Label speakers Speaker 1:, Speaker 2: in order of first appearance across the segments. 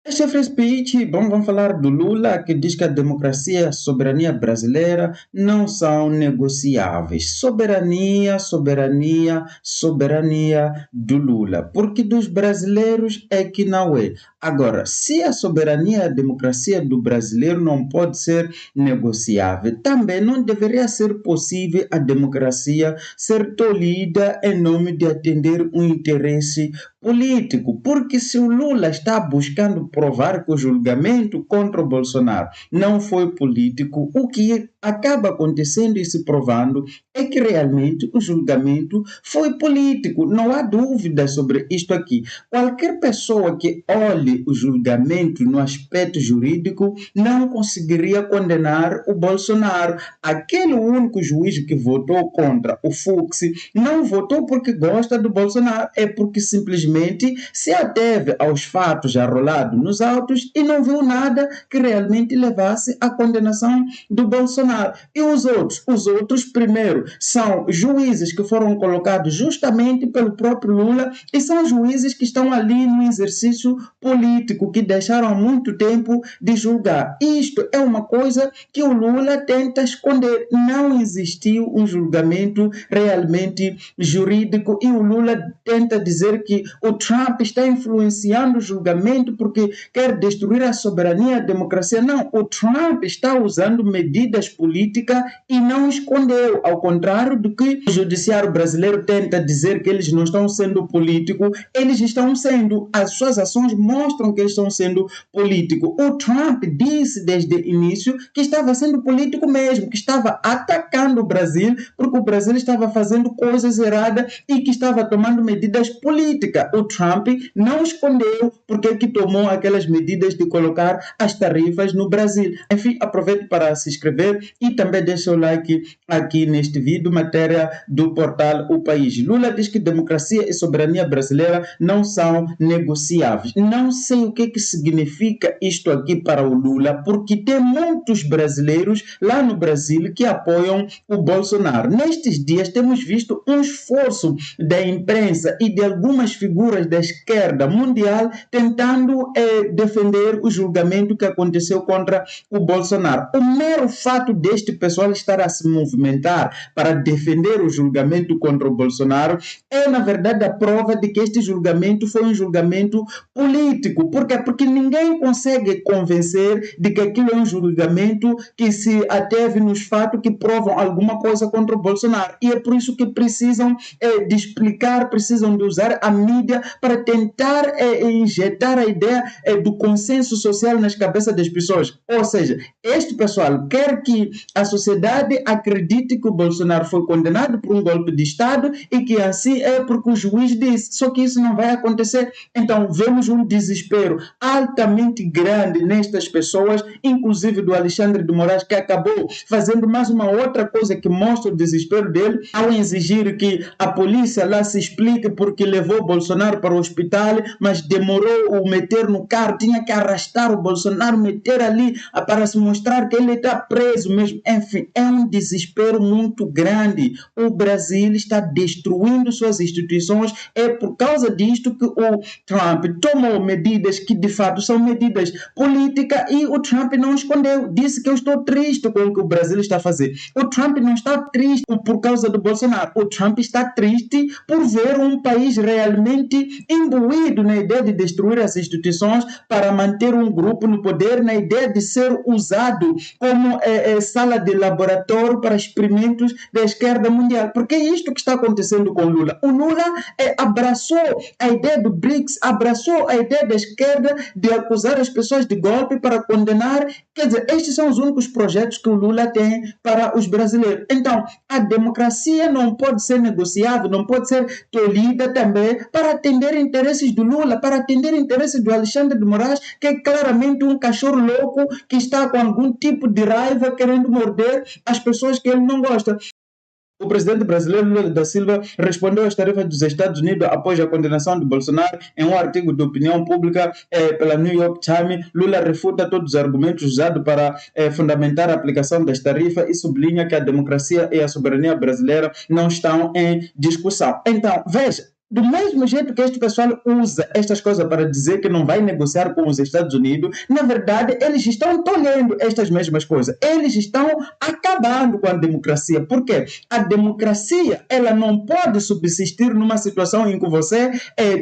Speaker 1: Este free speech, bom, vamos falar do Lula, que diz que a democracia e a soberania brasileira não são negociáveis. Soberania, soberania, soberania do Lula. Porque dos brasileiros é que não é. Agora, se a soberania e a democracia do brasileiro não pode ser negociável, também não deveria ser possível a democracia ser tolhida em nome de atender um interesse político, porque se o Lula está buscando provar que o julgamento contra o Bolsonaro não foi político, o que acaba acontecendo e se provando é que realmente o julgamento foi político. Não há dúvida sobre isto aqui. Qualquer pessoa que olhe o julgamento no aspecto jurídico não conseguiria condenar o Bolsonaro. Aquele único juiz que votou contra o Fux não votou porque gosta do Bolsonaro, é porque simplesmente se ateve aos fatos já rolados nos autos e não viu nada que realmente levasse à condenação do Bolsonaro. E os outros? Os outros, primeiro, são juízes que foram colocados justamente pelo próprio Lula e são juízes que estão ali no exercício político, que deixaram há muito tempo de julgar. Isto é uma coisa que o Lula tenta esconder. Não existiu um julgamento realmente jurídico e o Lula tenta dizer que o Trump está influenciando o julgamento porque quer destruir a soberania e a democracia. Não, o Trump está usando medidas políticas e não escondeu, ao contrário do que o judiciário brasileiro tenta dizer que eles não estão sendo políticos, eles estão sendo, as suas ações mostram que eles estão sendo políticos. O Trump disse desde o início que estava sendo político mesmo, que estava atacando o Brasil porque o Brasil estava fazendo coisas erradas e que estava tomando medidas políticas. O Trump não escondeu porque que tomou aquelas medidas de colocar as tarifas no Brasil. Enfim, aproveito para se inscrever e também deixe o like aqui neste vídeo, matéria do portal O País. Lula diz que democracia e soberania brasileira não são negociáveis. Não sei o que significa isto aqui para o Lula, porque tem muitos brasileiros lá no Brasil que apoiam o Bolsonaro. Nestes dias temos visto um esforço da imprensa e de algumas figuras da esquerda mundial tentando defender o julgamento que aconteceu contra o Bolsonaro. O mero fato deste pessoal estar a se movimentar para defender o julgamento contra o Bolsonaro é, na verdade, a prova de que este julgamento foi um julgamento político. Por quê? Porque ninguém consegue convencer de que aquilo é um julgamento que se ateve nos fatos que provam alguma coisa contra o Bolsonaro. E é por isso que precisam de explicar, precisam de usar a mídia para tentar injetar a ideia do consenso social nas cabeças das pessoas. Ou seja, este pessoal quer que a sociedade acredite que o Bolsonaro foi condenado por um golpe de Estado e que assim é porque o juiz disse. Só que isso não vai acontecer. Então, vemos um desespero altamente grande nestas pessoas, inclusive do Alexandre de Moraes, que acabou fazendo mais uma outra coisa que mostra o desespero dele, ao exigir que a polícia lá se explique porque levou o Bolsonaro para o hospital, mas demorou o meter no carro, tinha que arrastar o Bolsonaro, meter ali para se mostrar que ele está preso mesmo. Enfim, é um desespero muito grande. O Brasil está destruindo suas instituições. É por causa disto que o Trump tomou medidas que de fato são medidas políticas e o Trump não escondeu. Disse que eu estou triste com o que o Brasil está fazendo. O Trump não está triste por causa do Bolsonaro. O Trump está triste por ver um país realmente imbuído na ideia de destruir as instituições para manter um grupo no poder, na ideia de ser usado como sala de laboratório para experimentos da esquerda mundial. Porque é isto que está acontecendo com Lula. O Lula abraçou a ideia do BRICS, abraçou a ideia da esquerda de acusar as pessoas de golpe para condenar. Quer dizer, estes são os únicos projetos que o Lula tem para os brasileiros. Então, a democracia não pode ser negociável, não pode ser tolhida também para atender interesses do Lula, para atender interesses do Alexandre de Moraes, que é claramente um cachorro louco que está com algum tipo de raiva querendo morder as pessoas que ele não gosta. O presidente brasileiro Lula da Silva respondeu às tarefas dos Estados Unidos após a condenação de Bolsonaro em um artigo de opinião pública pela New York Times. Lula refuta todos os argumentos usados para fundamentar a aplicação das tarifas e sublinha que a democracia e a soberania brasileira não estão em discussão. Então, veja, Do mesmo jeito que este pessoal usa estas coisas para dizer que não vai negociar com os Estados Unidos, na verdade, eles estão tolhendo estas mesmas coisas. Eles estão acabando com a democracia. Por quê? A democracia, ela não pode subsistir numa situação em que você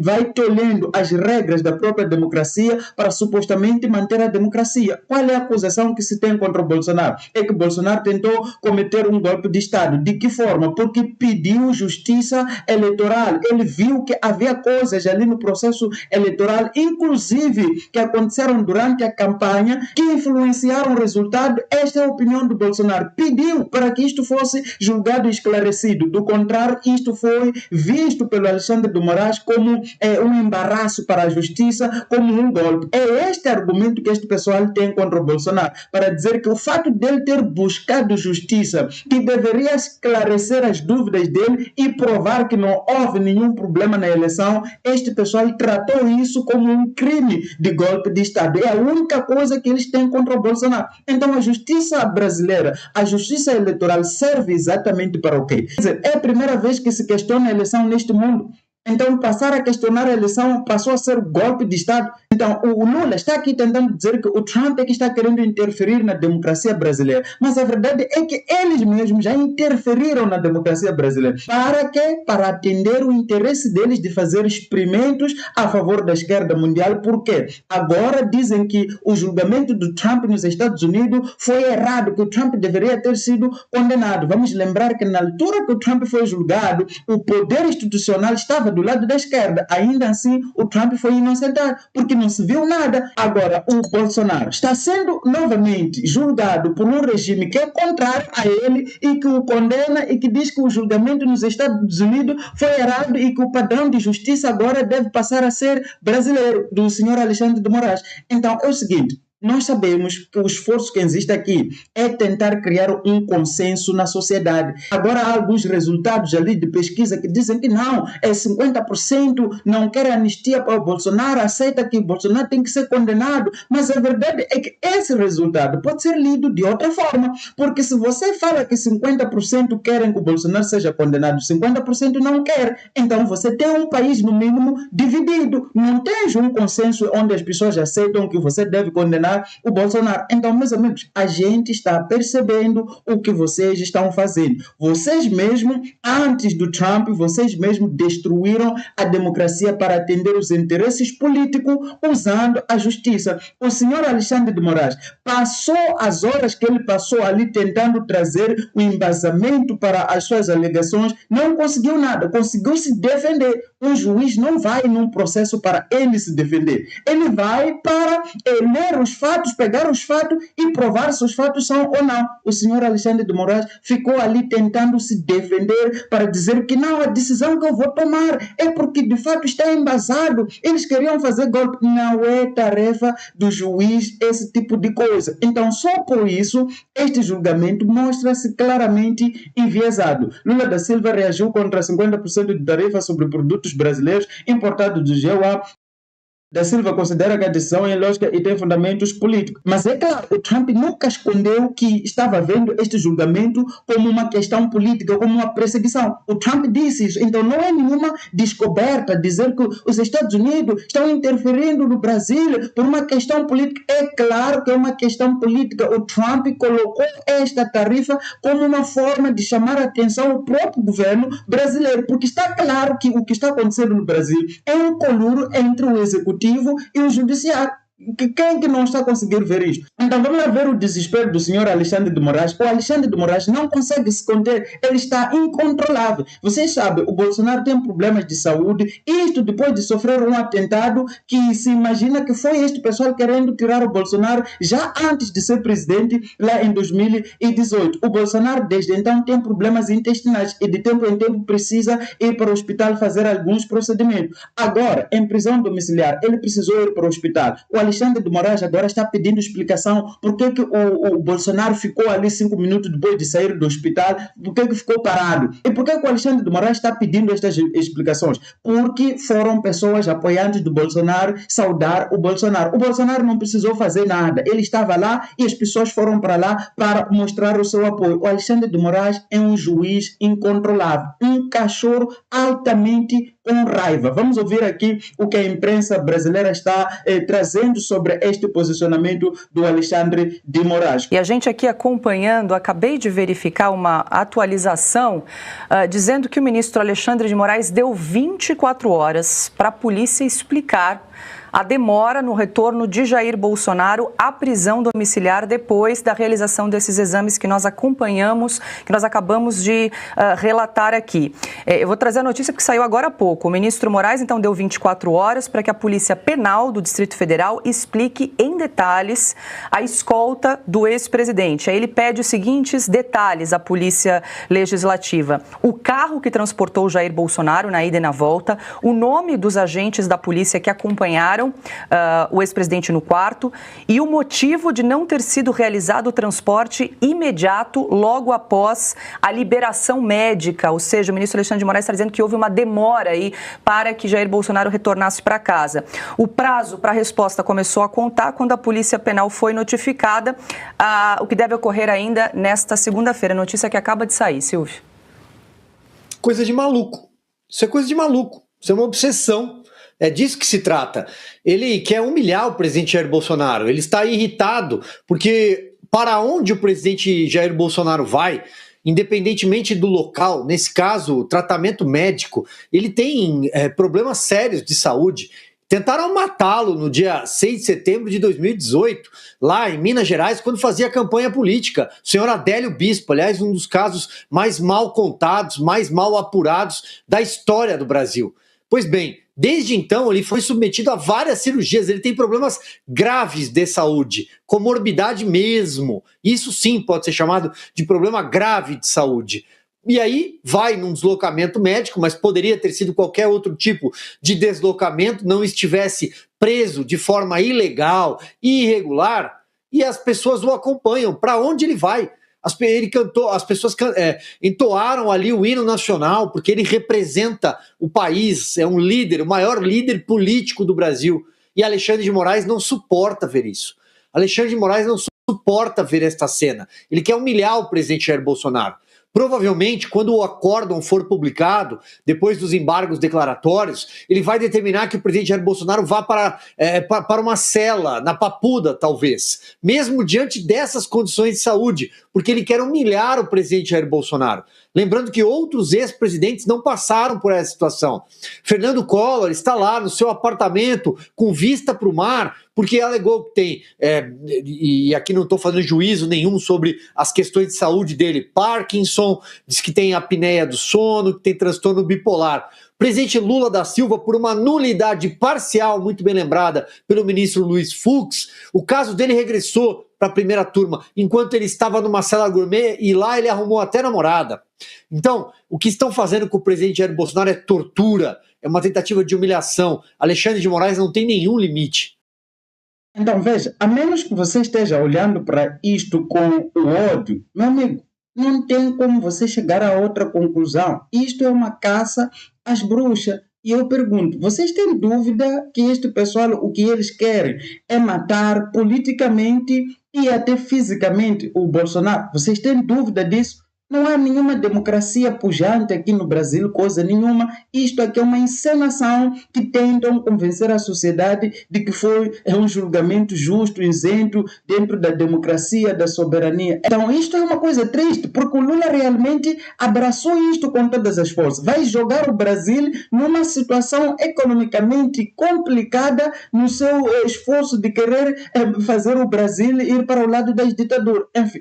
Speaker 1: vai tolhendo as regras da própria democracia para supostamente manter a democracia. Qual é a acusação que se tem contra o Bolsonaro? É que Bolsonaro tentou cometer um golpe de Estado. De que forma? Porque pediu justiça eleitoral. Ele viu que havia coisas ali no processo eleitoral, inclusive que aconteceram durante a campanha, que influenciaram o resultado. Esta é a opinião do Bolsonaro. Pediu para que isto fosse julgado e esclarecido. Do contrário, isto foi visto pelo Alexandre de Moraes como um embaraço para a justiça, como um golpe. É este argumento que este pessoal tem contra o Bolsonaro, para dizer que o fato dele ter buscado justiça, que deveria esclarecer as dúvidas dele e provar que não houve nenhum problema na eleição, este pessoal tratou isso como um crime de golpe de Estado. É a única coisa que eles têm contra o Bolsonaro. Então a justiça brasileira, a justiça eleitoral serve exatamente para o quê? Quer dizer, é a primeira vez que se questiona a eleição neste mundo. Então, passar a questionar a eleição passou a ser golpe de Estado. Então, o Lula está aqui tentando dizer que o Trump é que está querendo interferir na democracia brasileira. Mas a verdade é que eles mesmos já interferiram na democracia brasileira. Para quê? Para atender o interesse deles de fazer experimentos a favor da esquerda mundial. Por quê? Agora dizem que o julgamento do Trump nos Estados Unidos foi errado, que o Trump deveria ter sido condenado. Vamos lembrar que na altura que o Trump foi julgado, o poder institucional estava do lado da esquerda. Ainda assim, o Trump foi inocentado, porque não se viu nada. Agora, o Bolsonaro está sendo novamente julgado por um regime que é contrário a ele e que o condena e que diz que o julgamento nos Estados Unidos foi errado e que o padrão de justiça agora deve passar a ser brasileiro, do senhor Alexandre de Moraes. Então, é o seguinte. Nós sabemos que o esforço que existe aqui é tentar criar um consenso na sociedade. Agora há alguns resultados ali de pesquisa que dizem que não, 50% não quer anistia para o Bolsonaro, aceita que o Bolsonaro tem que ser condenado, mas a verdade é que esse resultado pode ser lido de outra forma, porque se você fala que 50% querem que o Bolsonaro seja condenado, 50% não quer, então você tem um país no mínimo dividido, não tens um consenso onde as pessoas aceitam que você deve condenar o Bolsonaro. Então, meus amigos, a gente está percebendo o que vocês estão fazendo. Vocês mesmos, antes do Trump, vocês mesmos destruíram a democracia para atender os interesses políticos usando a justiça. O senhor Alexandre de Moraes passou as horas que ele passou ali tentando trazer o embasamento para as suas alegações, não conseguiu nada, conseguiu se defender. Um juiz não vai num processo para ele se defender. Ele vai para ler os fatos, pegar os fatos e provar se os fatos são ou não. O senhor Alexandre de Moraes ficou ali tentando se defender para dizer que não, a decisão que eu vou tomar é porque de fato está embasado. Eles queriam fazer golpe. Não é tarefa do juiz esse tipo de coisa. Então, só por isso, este julgamento mostra-se claramente enviesado. Lula da Silva reagiu contra 50% de tarifa sobre produtos brasileiros importados do GEUA. Da Silva considera que a decisão é ilógica e tem fundamentos políticos. Mas é claro, o Trump nunca escondeu que estava vendo este julgamento como uma questão política, como uma perseguição. O Trump disse isso. Então não é nenhuma descoberta dizer que os Estados Unidos estão interferindo no Brasil por uma questão política. É claro que é uma questão política. O Trump colocou esta tarifa como uma forma de chamar a atenção ao próprio governo brasileiro, porque está claro que o que está acontecendo no Brasil é um colúrio entre o executivo e o judiciário. Quem que não está conseguindo ver isto? Então vamos lá ver o desespero do senhor Alexandre de Moraes. O Alexandre de Moraes não consegue se conter, ele está incontrolável. Vocês sabem, o Bolsonaro tem problemas de saúde, isto depois de sofrer um atentado que se imagina que foi este pessoal querendo tirar o Bolsonaro já antes de ser presidente, lá em 2018. O Bolsonaro desde então tem problemas intestinais e de tempo em tempo precisa ir para o hospital fazer alguns procedimentos. Agora, em prisão domiciliar, ele precisou ir para o hospital. O Alexandre de Moraes agora está pedindo explicação por que o Bolsonaro ficou ali 5 minutos depois de sair do hospital, por que ficou parado. E por que o Alexandre de Moraes está pedindo estas explicações? Porque foram pessoas apoiantes do Bolsonaro saudar o Bolsonaro. O Bolsonaro não precisou fazer nada, ele estava lá e as pessoas foram para lá para mostrar o seu apoio. O Alexandre de Moraes é um juiz incontrolável, um cachorro altamente com raiva. Vamos ouvir aqui o que a imprensa brasileira está trazendo sobre este posicionamento do Alexandre de Moraes.
Speaker 2: E a gente aqui acompanhando, acabei de verificar uma atualização dizendo que o ministro Alexandre de Moraes deu 24 horas para a polícia explicar a demora no retorno de Jair Bolsonaro à prisão domiciliar depois da realização desses exames que nós acompanhamos, que nós acabamos de relatar aqui. Eu vou trazer a notícia porque saiu agora há pouco. O ministro Moraes, então, deu 24 horas para que a Polícia Penal do Distrito Federal explique em detalhes a escolta do ex-presidente. Aí ele pede os seguintes detalhes à Polícia Legislativa: o carro que transportou Jair Bolsonaro na ida e na volta, o nome dos agentes da polícia que acompanharam o ex-presidente no quarto e o motivo de não ter sido realizado o transporte imediato logo após a liberação médica. Ou seja, o ministro Alexandre de Moraes está dizendo que houve uma demora aí para que Jair Bolsonaro retornasse para casa. O prazo para a resposta começou a contar quando a Polícia Penal foi notificada, o que deve ocorrer ainda nesta segunda-feira. Notícia que acaba de sair, Silvio.
Speaker 3: Coisa de maluco. Isso é coisa de maluco. Isso é uma obsessão. É disso que se trata. Ele quer humilhar o presidente Jair Bolsonaro. Ele está irritado porque para onde o presidente Jair Bolsonaro vai, independentemente do local, nesse caso, tratamento médico, ele tem problemas sérios de saúde. Tentaram matá-lo no dia 6 de setembro de 2018, lá em Minas Gerais, quando fazia campanha política. O senhor Adélio Bispo, aliás, um dos casos mais mal contados, mais mal apurados da história do Brasil. Pois bem, desde então ele foi submetido a várias cirurgias, ele tem problemas graves de saúde, comorbidade mesmo. Isso sim pode ser chamado de problema grave de saúde. E aí vai num deslocamento médico, mas poderia ter sido qualquer outro tipo de deslocamento, não estivesse preso de forma ilegal e irregular, e as pessoas o acompanham. Para onde ele vai? Ele cantou, as pessoas entoaram ali o hino nacional, porque ele representa o país, é um líder, o maior líder político do Brasil. E Alexandre de Moraes não suporta ver isso. Alexandre de Moraes não suporta ver esta cena. Ele quer humilhar o presidente Jair Bolsonaro. Provavelmente, quando o acórdão for publicado, depois dos embargos declaratórios, ele vai determinar que o presidente Jair Bolsonaro vá para uma cela, na Papuda, talvez, mesmo diante dessas condições de saúde, porque ele quer humilhar o presidente Jair Bolsonaro. Lembrando que outros ex-presidentes não passaram por essa situação. Fernando Collor está lá no seu apartamento, com vista para o mar, porque alegou que tem, e aqui não estou fazendo juízo nenhum sobre as questões de saúde dele, Parkinson, diz que tem apneia do sono, que tem transtorno bipolar. Presidente Lula da Silva, por uma nulidade parcial, muito bem lembrada pelo ministro Luiz Fux, o caso dele regressou para a primeira turma, enquanto ele estava numa cela gourmet e lá ele arrumou até namorada. Então, o que estão fazendo com o presidente Jair Bolsonaro é tortura, é uma tentativa de humilhação. Alexandre de Moraes não tem nenhum limite.
Speaker 1: Então, veja, a menos que você esteja olhando para isto com o ódio, meu amigo, não tem como você chegar a outra conclusão. Isto é uma caça às bruxas. E eu pergunto, vocês têm dúvida que este pessoal, o que eles querem é matar politicamente e até fisicamente o Bolsonaro? Vocês têm dúvida disso? Não há nenhuma democracia pujante aqui no Brasil, coisa nenhuma. Isto aqui é uma encenação que tentam convencer a sociedade de que é um julgamento justo, isento, dentro da democracia, da soberania. Então isto é uma coisa triste, porque o Lula realmente abraçou isto com todas as forças. Vai jogar o Brasil numa situação economicamente complicada no seu esforço de querer fazer o Brasil ir para o lado das ditaduras. Enfim.